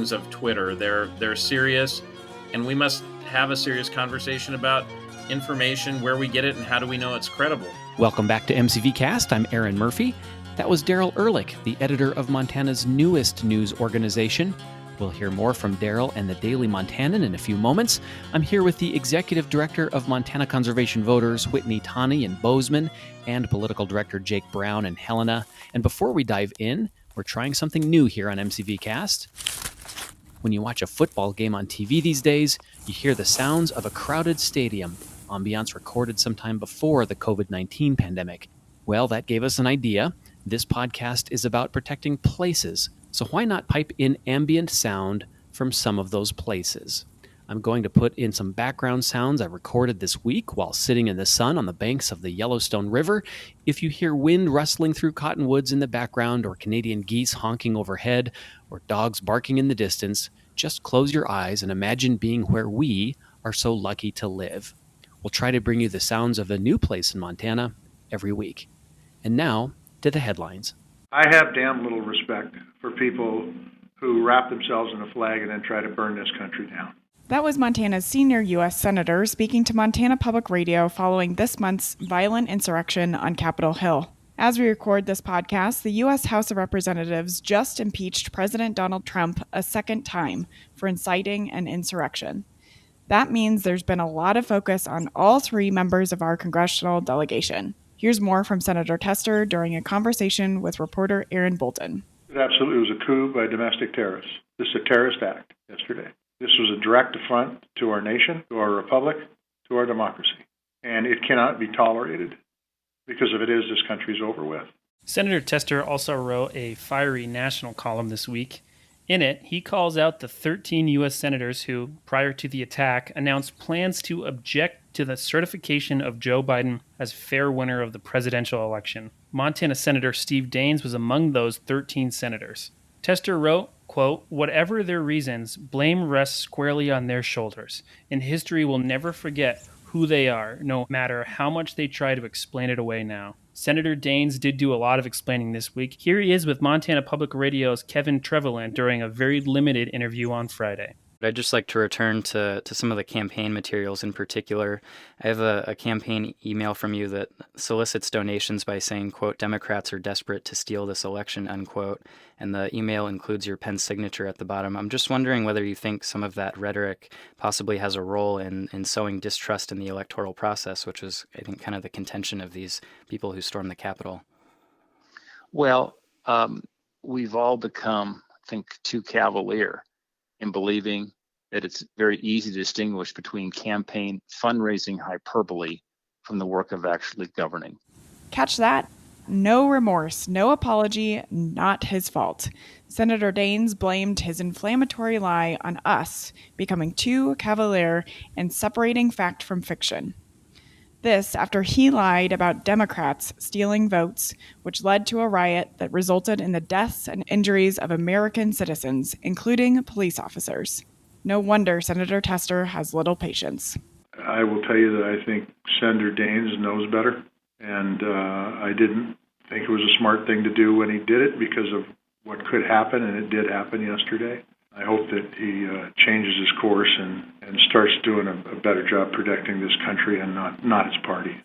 things of Twitter. They're serious, and we must have a serious conversation about information, where we get it, and how do we know it's credible. Welcome back to MCVcast. I'm Aaron Murphy. That was Darrell Ehrlick, the editor of Montana's newest news organization. We'll hear more from Darrell and the Daily Montanan in a few moments. I'm here with the Executive Director of Montana Conservation Voters, Whitney Tawney in Bozeman, and Political Director Jake Brown in Helena. And before we dive in, we're trying something new here on MCVcast. When you watch a football game on TV these days, you hear the sounds of a crowded stadium, ambiance recorded sometime before the COVID-19 pandemic. Well, that gave us an idea. This podcast is about protecting places, so why not pipe in ambient sound from some of those places? I'm going to put in some background sounds I recorded this week while sitting in the sun on the banks of the Yellowstone River. If you hear wind rustling through cottonwoods in the background, or Canadian geese honking overhead, or dogs barking in the distance, just close your eyes and imagine being where we are so lucky to live. We'll try to bring you the sounds of a new place in Montana every week. And now, to the headlines. I have damn little respect for people who wrap themselves in a flag and then try to burn this country down. That was Montana's senior U.S. Senator speaking to Montana Public Radio following this month's violent insurrection on Capitol Hill. As we record this podcast, the U.S. House of Representatives just impeached President Donald Trump a second time for inciting an insurrection. That means there's been a lot of focus on all three members of our congressional delegation. Here's more from Senator Tester during a conversation with reporter Aaron Bolton. It absolutely was a coup by domestic terrorists. This is a terrorist act yesterday. This was a direct affront to our nation, to our republic, to our democracy. And it cannot be tolerated, because if it is, this country is over with. Senator Tester also wrote a fiery national column this week. In it, he calls out the 13 U.S. senators who, prior to the attack, announced plans to object to the certification of Joe Biden as fair winner of the presidential election. Montana Senator Steve Daines was among those 13 senators. Tester wrote, quote, "Whatever their reasons, blame rests squarely on their shoulders, and history will never forget who they are, no matter how much they try to explain it away now." Senator Daines did do a lot of explaining this week. Here he is with Montana Public Radio's Kevin Trevelyan during a very limited interview on Friday. I'd just like to return to some of the campaign materials in particular. I have a campaign email from you that solicits donations by saying, quote, "Democrats are desperate to steal this election," unquote. And the email includes your pen signature at the bottom. I'm just wondering whether you think some of that rhetoric possibly has a role in sowing distrust in the electoral process, which was, I think, kind of the contention of these people who stormed the Capitol. Well, we've all become, I think, too cavalier in believing that it's very easy to distinguish between campaign fundraising hyperbole from the work of actually governing. Catch that? No remorse, no apology, not his fault. Senator Daines blamed his inflammatory lie on us becoming too cavalier and separating fact from fiction. This after he lied about Democrats stealing votes, which led to a riot that resulted in the deaths and injuries of American citizens, including police officers. No wonder Senator Tester has little patience. I will tell you that I think Senator Daines knows better, and I didn't think it was a smart thing to do when he did it because of what could happen, and it did happen yesterday. I hope that he changes his course and starts doing a better job protecting this country and not his party.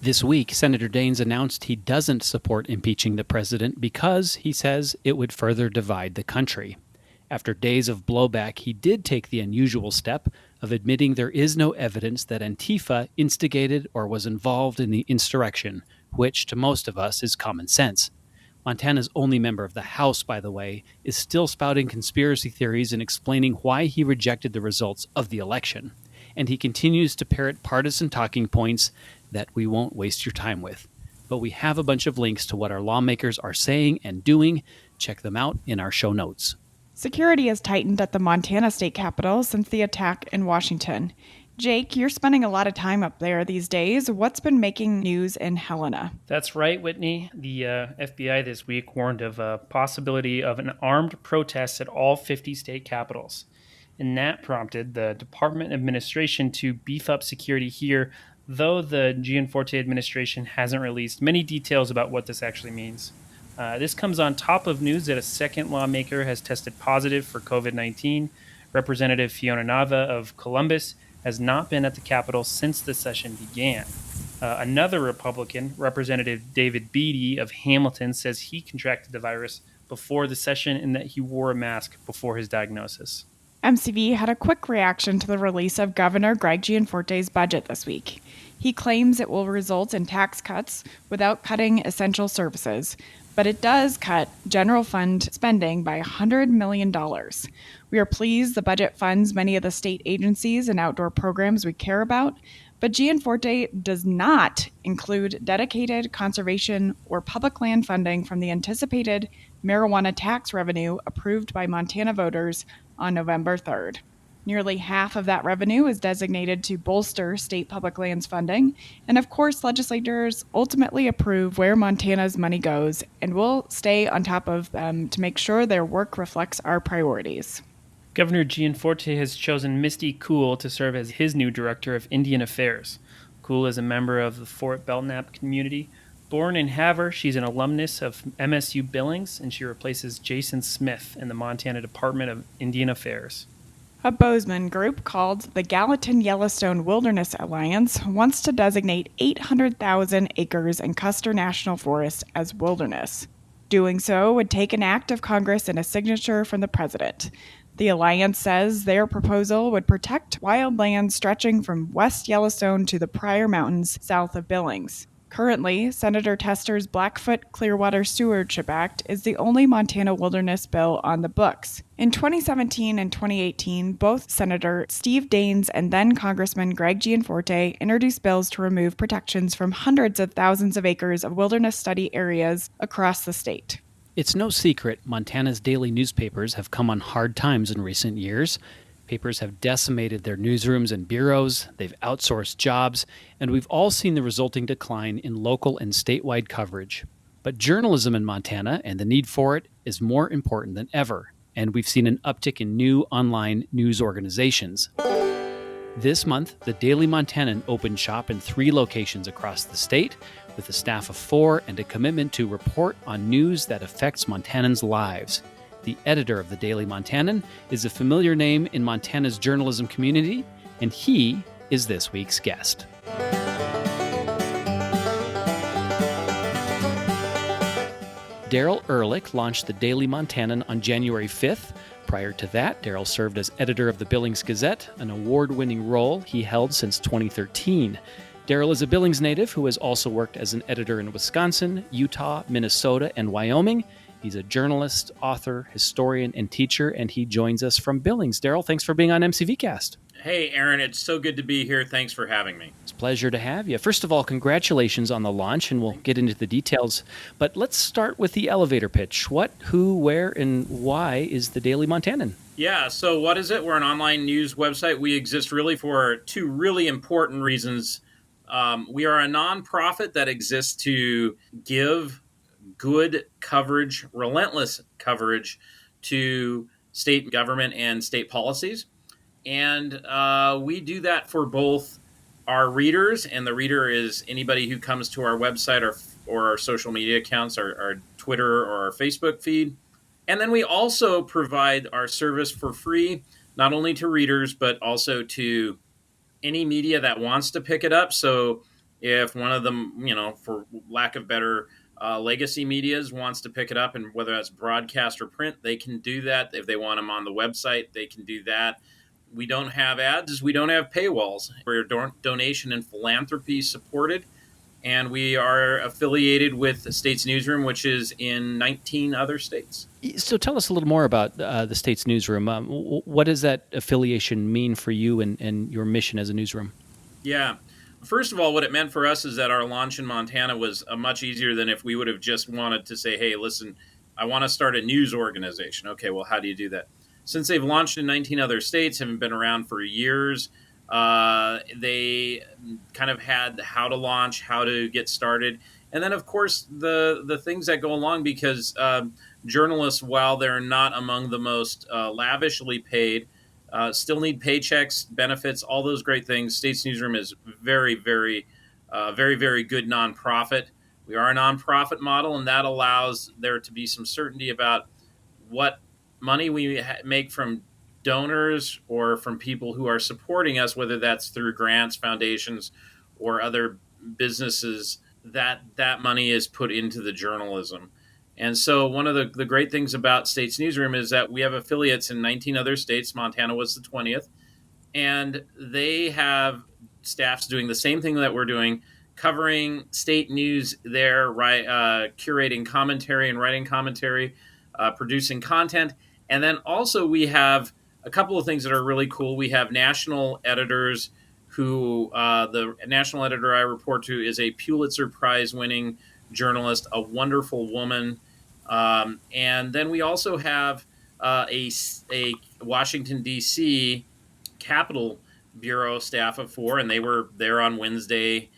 This week, Senator Daines announced he doesn't support impeaching the president because, he says, it would further divide the country. After days of blowback, he did take the unusual step of admitting there is no evidence that Antifa instigated or was involved in the insurrection, which, to most of us, is common sense. Montana's only member of the House, by the way, is still spouting conspiracy theories and explaining why he rejected the results of the election. And he continues to parrot partisan talking points that we won't waste your time with. But we have a bunch of links to what our lawmakers are saying and doing. Check them out in our show notes. Security has tightened at the Montana State Capitol since the attack in Washington. Jake, you're spending a lot of time up there these days. What's been making news in Helena? That's right, Whitney. The FBI this week warned of a possibility of an armed protest at all 50 state capitals. And that prompted the Department administration to beef up security here, though the Gianforte administration hasn't released many details about what this actually means. This comes on top of news that a second lawmaker has tested positive for COVID-19. Representative Fiona Nava of Columbus has not been at the Capitol since the session began. Another Republican, Representative David Beatty of Hamilton, says he contracted the virus before the session and that he wore a mask before his diagnosis. MCV had a quick reaction to the release of Governor Gianforte's budget this week. He claims it will result in tax cuts without cutting essential services, but it does cut general fund spending by $100 million. We are pleased the budget funds many of the state agencies and outdoor programs we care about, but Gianforte does not include dedicated conservation or public land funding from the anticipated marijuana tax revenue approved by Montana voters on November 3rd. Nearly half of that revenue is designated to bolster state public lands funding, and of course, legislators ultimately approve where Montana's money goes, and we'll stay on top of them to make sure their work reflects our priorities. Governor Gianforte has chosen Misty Cool to serve as his new Director of Indian Affairs. Cool is a member of the Fort Belknap community. Born in Havre, she's an alumnus of MSU Billings, and she replaces Jason Smith in the Montana Department of Indian Affairs. A Bozeman group called the Gallatin-Yellowstone Wilderness Alliance wants to designate 800,000 acres in Custer National Forest as wilderness. Doing so would take an act of Congress and a signature from the president. The alliance says their proposal would protect wildlands stretching from West Yellowstone to the Pryor Mountains south of Billings. Currently, Senator Tester's Blackfoot Clearwater Stewardship Act is the only Montana wilderness bill on the books. In 2017 and 2018, both Senator Steve Daines and then Congressman Greg Gianforte introduced bills to remove protections from hundreds of thousands of acres of wilderness study areas across the state. It's no secret Montana's daily newspapers have come on hard times in recent years. Papers have decimated their newsrooms and bureaus, they've outsourced jobs, and we've all seen the resulting decline in local and statewide coverage. But journalism in Montana and the need for it is more important than ever, and we've seen an uptick in new online news organizations. This month, the Daily Montanan opened shop in 3 locations across the state, with a staff of 4 and a commitment to report on news that affects Montanans' lives. The editor of the Daily Montanan is a familiar name in Montana's journalism community, and he is this week's guest. Darrell Ehrlick launched the Daily Montanan on January 5th. Prior to that, Darrell served as editor of the Billings Gazette, an award-winning role he held since 2013. Darrell is a Billings native who has also worked as an editor in Wisconsin, Utah, Minnesota, and Wyoming. He's a journalist, author, historian, and teacher, and he joins us from Billings. Darrell, thanks for being on MCVcast. Hey, Aaron, it's so good to be here. Thanks for having me. It's a pleasure to have you. First of all, congratulations on the launch, and we'll get into the details. But let's start with the elevator pitch. What, who, where, and why is the Daily Montanan? Yeah, so what is it? We're an online news website. We exist really for 2 really important reasons. We are a nonprofit that exists to give good coverage, relentless coverage to state government and state policies. And we do that for both our readers, and the reader is anybody who comes to our website or our social media accounts, our Twitter or our Facebook feed. And then we also provide our service for free, not only to readers, but also to any media that wants to pick it up. So if one of them, for lack of better legacy medias wants to pick it up, and whether that's broadcast or print, they can do that. If they want them on the website, they can do that. We don't have ads. We don't have paywalls. We're donation and philanthropy supported, and we are affiliated with the state's newsroom, which is in 19 other states. So tell us a little more about the state's newsroom. What does that affiliation mean for you and your mission as a newsroom? Yeah. First of all, what it meant for us is that our launch in Montana was much easier than if we would have just wanted to say, hey, listen, I want to start a news organization. Okay, well, how do you do that? Since they've launched in 19 other states, haven't been around for years, they kind of had how to launch, how to get started. And then, of course, the things that go along, because journalists, while they're not among the most lavishly paid, still need paychecks, benefits, all those great things. State's Newsroom is very, very good nonprofit. We are a nonprofit model, and that allows there to be some certainty about what money we make from donors or from people who are supporting us, whether that's through grants, foundations, or other businesses, that money is put into the journalism. And so one of the great things about States Newsroom is that we have affiliates in 19 other states. Montana was the 20th. And they have staffs doing the same thing that we're doing, covering state news there, right? Curating commentary and writing commentary, producing content. And then also we have a couple of things that are really cool. We have national editors who, the national editor I report to is a Pulitzer Prize winning journalist, a wonderful woman. And then we also have a Washington, D.C. Capitol Bureau staff of 4, and they were there on Wednesday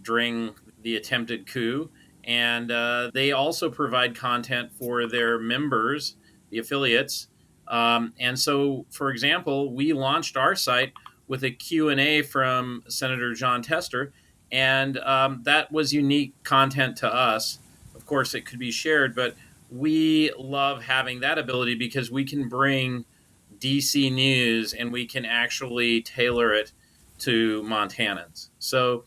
during the attempted coup. And they also provide content for their members, the affiliates. And so, for example, we launched our site with a Q&A from Senator Jon Tester, and that was unique content to us. Of course, it could be shared, but we love having that ability because we can bring DC news and we can actually tailor it to Montanans. So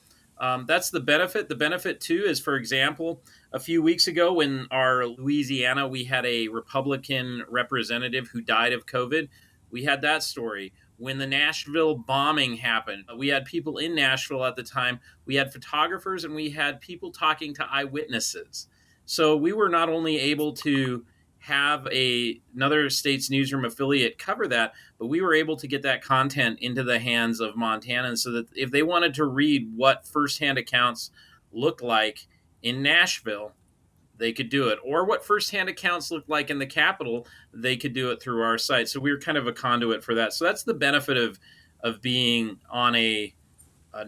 that's the benefit. The benefit, too, is, for example, a few weeks ago in our Louisiana, we had a Republican representative who died of COVID. We had that story. When the Nashville bombing happened, we had people in Nashville at the time. We had photographers and we had people talking to eyewitnesses. So we were not only able to have another States Newsroom affiliate cover that, but we were able to get that content into the hands of Montanans so that if they wanted to read what firsthand accounts looked like in Nashville, they could do it. Or what firsthand accounts looked like in the Capitol, they could do it through our site. So we were kind of a conduit for that. So that's the benefit of being on a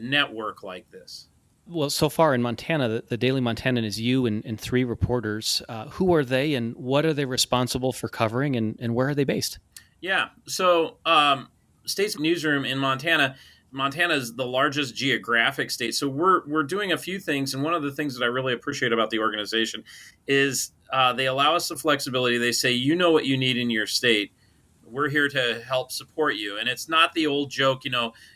network like this. Well, so far in Montana, the Daily Montanan is you and 3 reporters. Who are they, and what are they responsible for covering, and where are they based? Yeah, so States Newsroom in Montana. Montana is the largest geographic state, so we're doing a few things. And one of the things that I really appreciate about the organization is they allow us the flexibility. They say, you know what you need in your state. We're here to help support you. And it's not the old joke,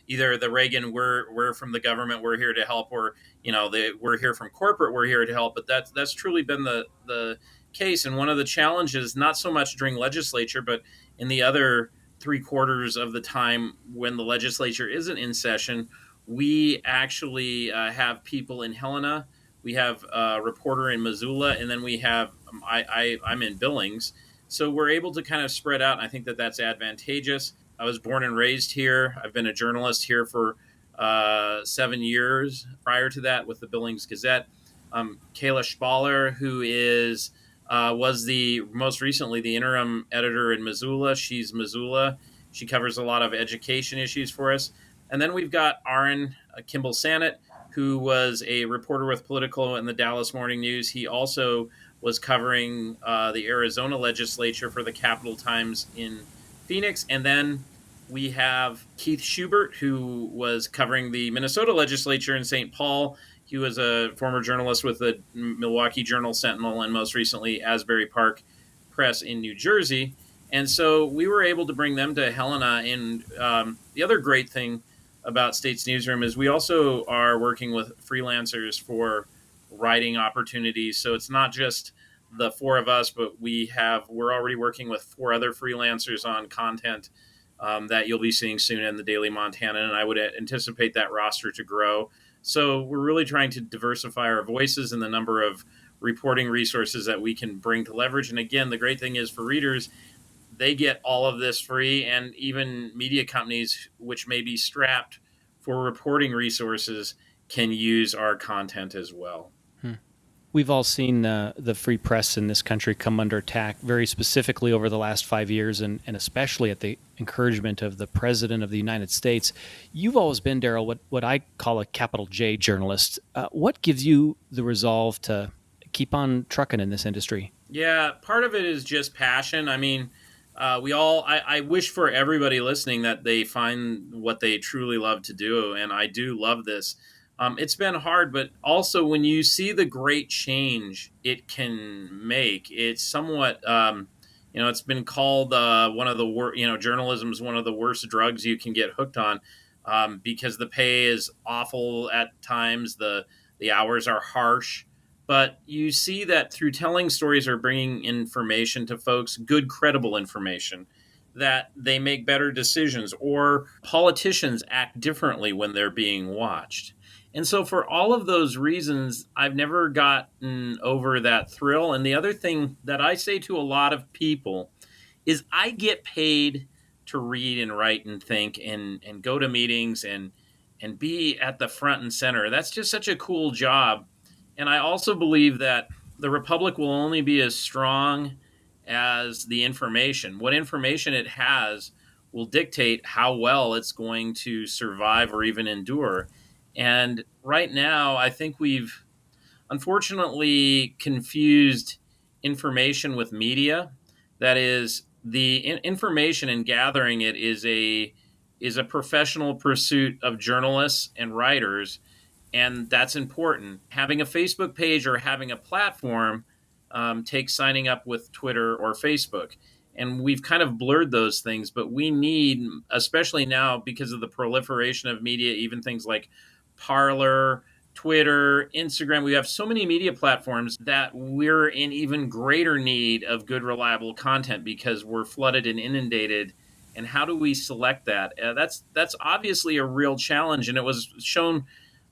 either the Reagan, we're from the government, we're here to help, or, we're here from corporate, we're here to help. But that's truly been the case. And one of the challenges, not so much during legislature, but in the other 3/4 of the time when the legislature isn't in session, we actually have people in Helena. We have a reporter in Missoula, and then we have, I'm in Billings. So we're able to kind of spread out, and I think that that's advantageous. I was born and raised here. I've been a journalist here for 7 years prior to that with the Billings Gazette. Kayla Spaller, who was most recently the interim editor in Missoula. She's Missoula. She covers a lot of education issues for us. And then we've got Aaron Kimball Sannett, who was a reporter with Politico and the Dallas Morning News. He also was covering the Arizona legislature for the Capital Times in Phoenix. And then we have Keith Schubert, who was covering the Minnesota legislature in St. Paul. He was a former journalist with the Milwaukee Journal-Sentinel and most recently Asbury Park Press in New Jersey. And so we were able to bring them to Helena. And the other great thing about States Newsroom is we also are working with freelancers for writing opportunities. So it's not just the 4 of us, but we're already working with 4 other freelancers on content that you'll be seeing soon in the Daily Montanan, and I would anticipate that roster to grow. So we're really trying to diversify our voices and the number of reporting resources that we can bring to leverage. And again, the great thing is for readers, they get all of this free, and even media companies, which may be strapped for reporting resources, can use our content as well. We've all seen the free press in this country come under attack very specifically over the last 5 years, and especially at the encouragement of the President of the United States. You've always been, Darrell, what I call a capital J journalist. What gives you the resolve to keep on trucking in this industry? Yeah, part of it is just passion. I mean, I wish for everybody listening that they find what they truly love to do, and I do love this. It's been hard, but also when you see the great change it can make, it's somewhat, it's been called one of the worst, journalism is one of the worst drugs you can get hooked on, because the pay is awful at times, the hours are harsh. But you see that through telling stories or bringing information to folks, good, credible information, that they make better decisions, or politicians act differently when they're being watched. And so, for all of those reasons, I've never gotten over that thrill. And the other thing that I say to a lot of people is I get paid to read and write and think and go to meetings and be at the front and center. That's just such a cool job. And I also believe that the republic will only be as strong as the information. What information it has will dictate how well it's going to survive or even endure. And right now, I think we've unfortunately confused information with media. That is, the information and gathering it is a professional pursuit of journalists and writers, and that's important. Having a Facebook page or having a platform takes signing up with Twitter or Facebook. And we've kind of blurred those things, but we need, especially now because of the proliferation of media, even things like Parler, Twitter, Instagram. We have so many media platforms that we're in even greater need of good, reliable content because we're flooded and inundated. And how do we select that? That's obviously a real challenge, and it was shown.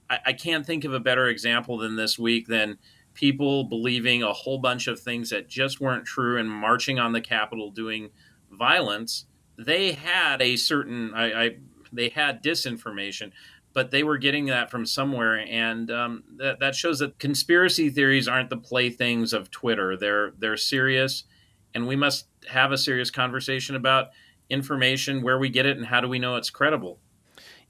I can't think of a better example than this week than people believing a whole bunch of things that just weren't true and marching on the Capitol doing violence. They had a certain, they had disinformation, but they were getting that from somewhere, and that shows that conspiracy theories aren't the playthings of Twitter. They're serious, and we must have a serious conversation about information, where we get it, and how do we know it's credible.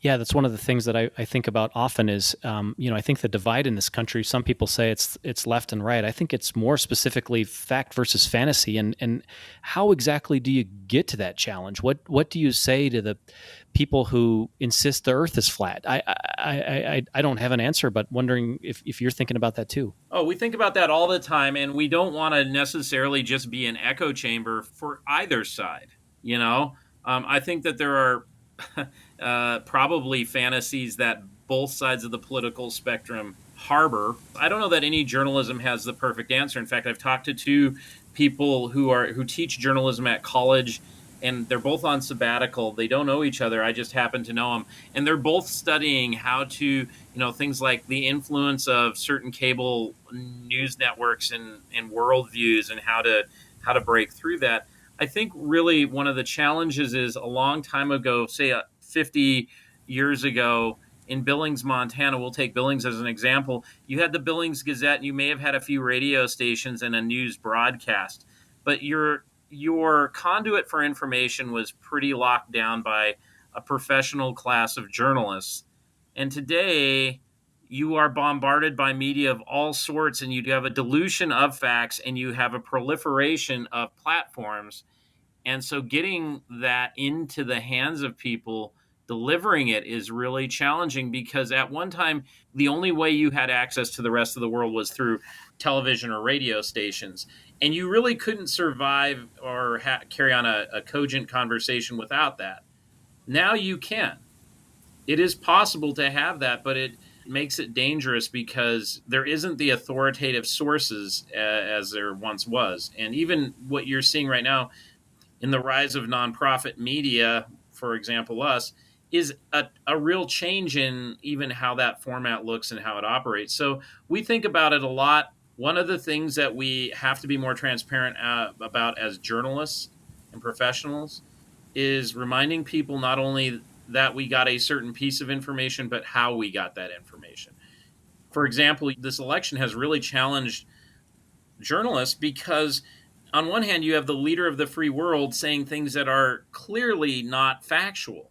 Yeah, that's one of the things that I think about often is, I think the divide in this country, some people say it's left and right. I think it's more specifically fact versus fantasy. And how exactly do you get to that challenge? What do you say to the people who insist the earth is flat? I don't have an answer, but wondering if you're thinking about that too. Oh, we think about that all the time, and we don't want to necessarily just be an echo chamber for either side. I think that there are probably fantasies that both sides of the political spectrum harbor. I don't know that any journalism has the perfect answer. In fact, I've talked to two people who teach journalism at college, and they're both on sabbatical. They don't know each other. I just happen to know them, and they're both studying how to, things like the influence of certain cable news networks and worldviews, and how to break through that. I think really one of the challenges is a long time ago, say 50 years ago in Billings, Montana, we'll take Billings as an example, you had the Billings Gazette, and you may have had a few radio stations and a news broadcast, but your conduit for information was pretty locked down by a professional class of journalists. And today, you are bombarded by media of all sorts, and you have a dilution of facts, and you have a proliferation of platforms. And so getting that into the hands of people, delivering it, is really challenging, because at one time, the only way you had access to the rest of the world was through television or radio stations. And you really couldn't survive or carry on a cogent conversation without that. Now you can. It is possible to have that, but it makes it dangerous because there isn't the authoritative sources as there once was. And even what you're seeing right now in the rise of nonprofit media, for example, us, is a real change in even how that format looks and how it operates. So we think about it a lot. One of the things that we have to be more transparent about as journalists and professionals is reminding people not only that we got a certain piece of information, but how we got that information. For example, this election has really challenged journalists because on one hand, you have the leader of the free world saying things that are clearly not factual.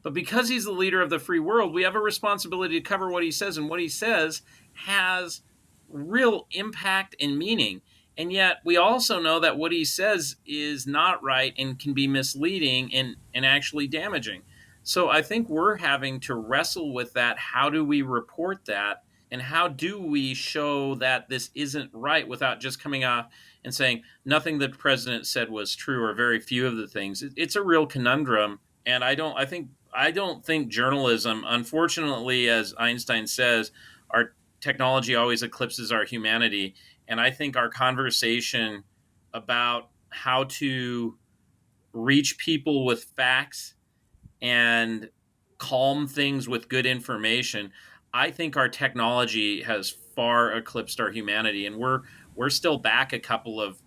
But because he's the leader of the free world, we have a responsibility to cover what he says, and what he says has real impact and meaning. And yet we also know that what he says is not right and can be misleading and actually damaging. So I think we're having to wrestle with that. How do we report that? And how do we show that this isn't right without just coming off and saying nothing the president said was true or very few of the things? It's a real conundrum. And I don't think journalism, unfortunately, as Einstein says, our technology always eclipses our humanity. And I think our conversation about how to reach people with facts and calm things with good information, I think our technology has far eclipsed our humanity, and we're still back a couple of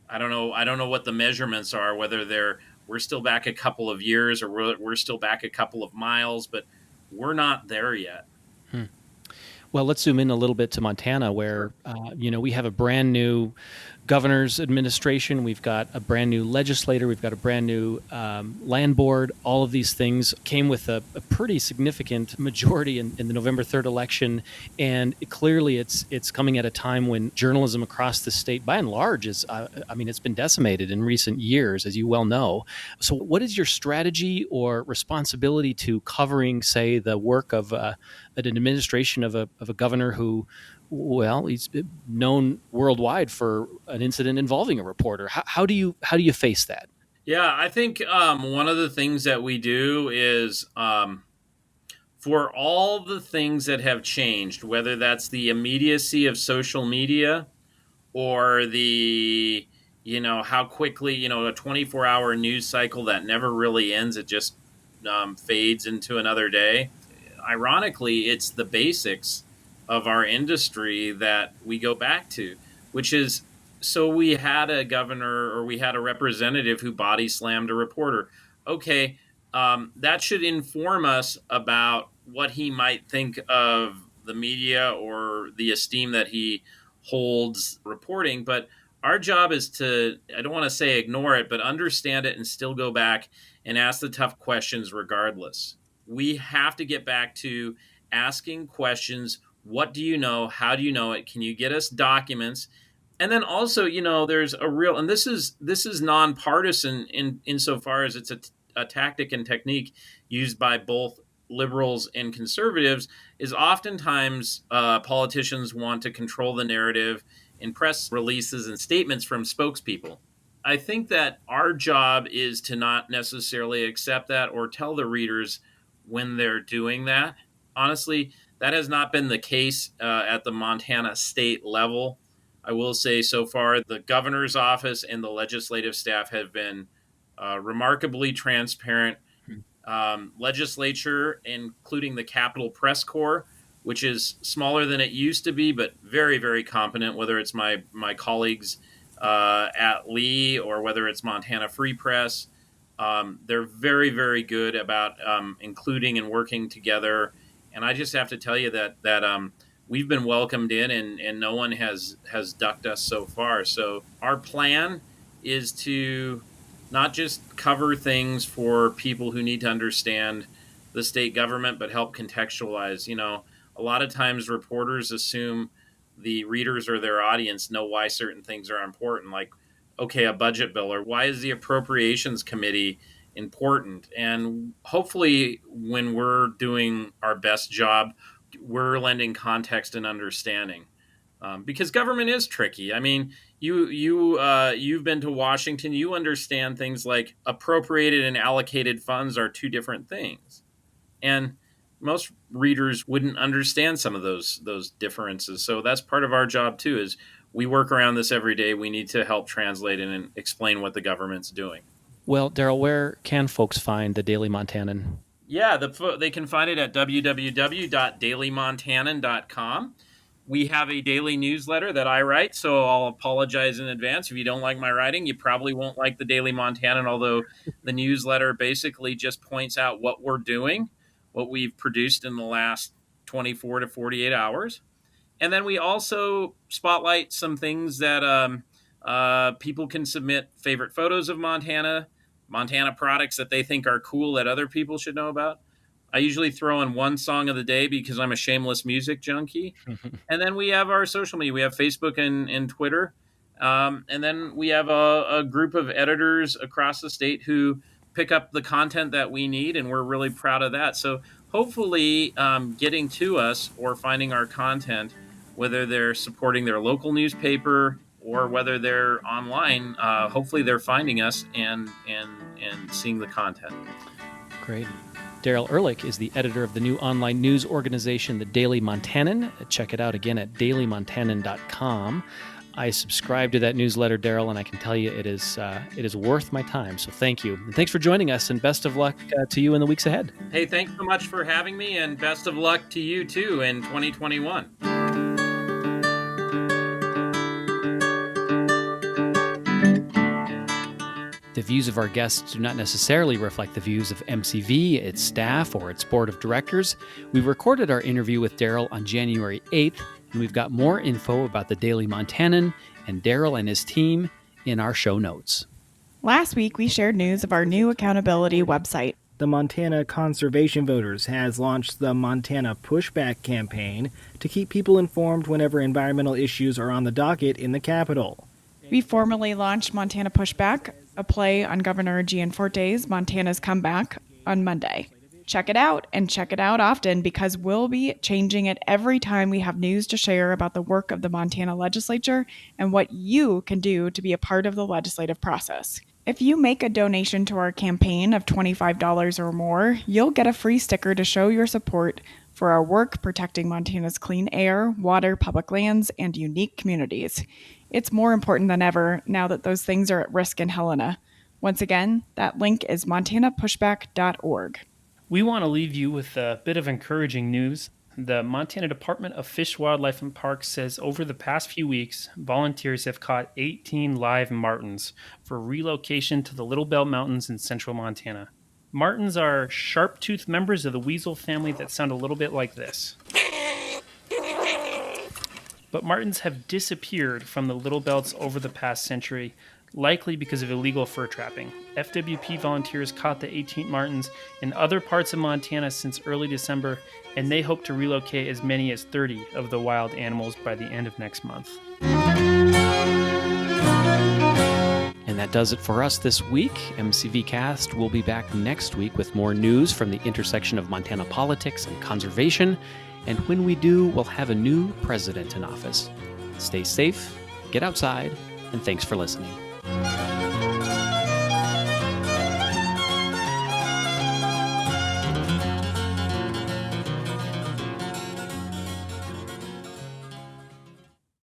I don't know what the measurements are, whether we're still back a couple of years or we're still back a couple of miles, but we're not there yet. Well, let's zoom in a little bit to Montana, where we have a brand new governor's administration. We've got a brand new legislator. We've got a brand new land board. All of these things came with a pretty significant majority in the November 3rd election, and clearly it's coming at a time when journalism across the state, by and large, it's been decimated in recent years, as you well know. So, what is your strategy or responsibility to covering, say, the work of an administration of a governor who, well, he's known worldwide for an incident involving a reporter? How do you face that? Yeah, I think one of the things that we do is for all the things that have changed, whether that's the immediacy of social media or the how quickly a 24-hour news cycle that never really ends, it just fades into another day. Ironically, it's the basics of our industry that we go back to, which is, so we had a governor or we had a representative who body slammed a reporter. Okay, that should inform us about what he might think of the media or the esteem that he holds reporting. But our job is to, I don't want to say ignore it, but understand it and still go back and ask the tough questions regardless. We have to get back to asking questions. What do you know? How do you know it? Can you get us documents? And then also, there's a real, and this is nonpartisan in insofar as it's a tactic and technique used by both liberals and conservatives, is oftentimes politicians want to control the narrative in press releases and statements from spokespeople. I think that our job is to not necessarily accept that or tell the readers when they're doing that. Honestly, that has not been the case at the Montana state level. I will say so far, the governor's office and the legislative staff have been remarkably transparent. Legislature, including the Capitol Press Corps, which is smaller than it used to be, but very, very competent, whether it's my colleagues at Lee or whether it's Montana Free Press. They're very, very good about including and working together. And I just have to tell you that we've been welcomed in, and no one has ducked us so far. So our plan is to not just cover things for people who need to understand the state government, but help contextualize. A lot of times reporters assume the readers or their audience know why certain things are important, like, okay, a budget bill, or why is the appropriations committee important? And hopefully when we're doing our best job, we're lending context and understanding. Because government is tricky. I mean, you've been to Washington. You understand things like appropriated and allocated funds are two different things, and most readers wouldn't understand some of those differences. So that's part of our job too. Is we work around this every day. We need to help translate and explain what the government's doing. Well, Darrell, where can folks find the Daily Montanan? Yeah, they can find it at www.dailymontanan.com. We have a daily newsletter that I write, so I'll apologize in advance. If you don't like my writing, you probably won't like the Daily Montanan, although the newsletter basically just points out what we're doing, what we've produced in the last 24 to 48 hours. And then we also spotlight some things that people can submit favorite photos of Montana products that they think are cool that other people should know about. I usually throw in one song of the day because I'm a shameless music junkie. And then we have our social media. We have Facebook and Twitter. And then we have a group of editors across the state who pick up the content that we need, and we're really proud of that. So hopefully getting to us or finding our content, whether they're supporting their local newspaper or whether they're online, hopefully they're finding us and seeing the content. Great. Darrell Ehrlick is the editor of the new online news organization, the Daily Montanan. Check it out again at dailymontanan.com. I subscribe to that newsletter, Darrell, and I can tell you it is worth my time. So thank you. And thanks for joining us, and best of luck to you in the weeks ahead. Hey, thanks so much for having me, and best of luck to you, too, in 2021. The views of our guests do not necessarily reflect the views of MCV, its staff, or its board of directors. We recorded our interview with Darrell on January 8th, and we've got more info about the Daily Montanan and Darrell and his team in our show notes. Last week, we shared news of our new accountability website. The Montana Conservation Voters has launched the Montana Pushback Campaign to keep people informed whenever environmental issues are on the docket in the capital. We formally launched Montana Pushback, a play on Governor Gianforte's Montana's Comeback, on Monday. Check it out, and check it out often, because we'll be changing it every time we have news to share about the work of the Montana legislature and what you can do to be a part of the legislative process. If you make a donation to our campaign of $25 or more, you'll get a free sticker to show your support for our work protecting Montana's clean air, water, public lands, and unique communities. It's more important than ever now that those things are at risk in Helena. Once again, that link is montanapushback.org. We want to leave you with a bit of encouraging news. The Montana Department of Fish, Wildlife, and Parks says over the past few weeks, volunteers have caught 18 live martens for relocation to the Little Bell Mountains in central Montana. Martens are sharp-toothed members of the weasel family that sound a little bit like this. But martens have disappeared from the Little Belts over the past century, likely because of illegal fur trapping. FWP volunteers caught the 18 martens in other parts of Montana since early December, and they hope to relocate as many as 30 of the wild animals by the end of next month. And that does it for us this week. MCVcast will be back next week with more news from the intersection of Montana politics and conservation. And when we do, we'll have a new president in office. Stay safe, get outside, and thanks for listening.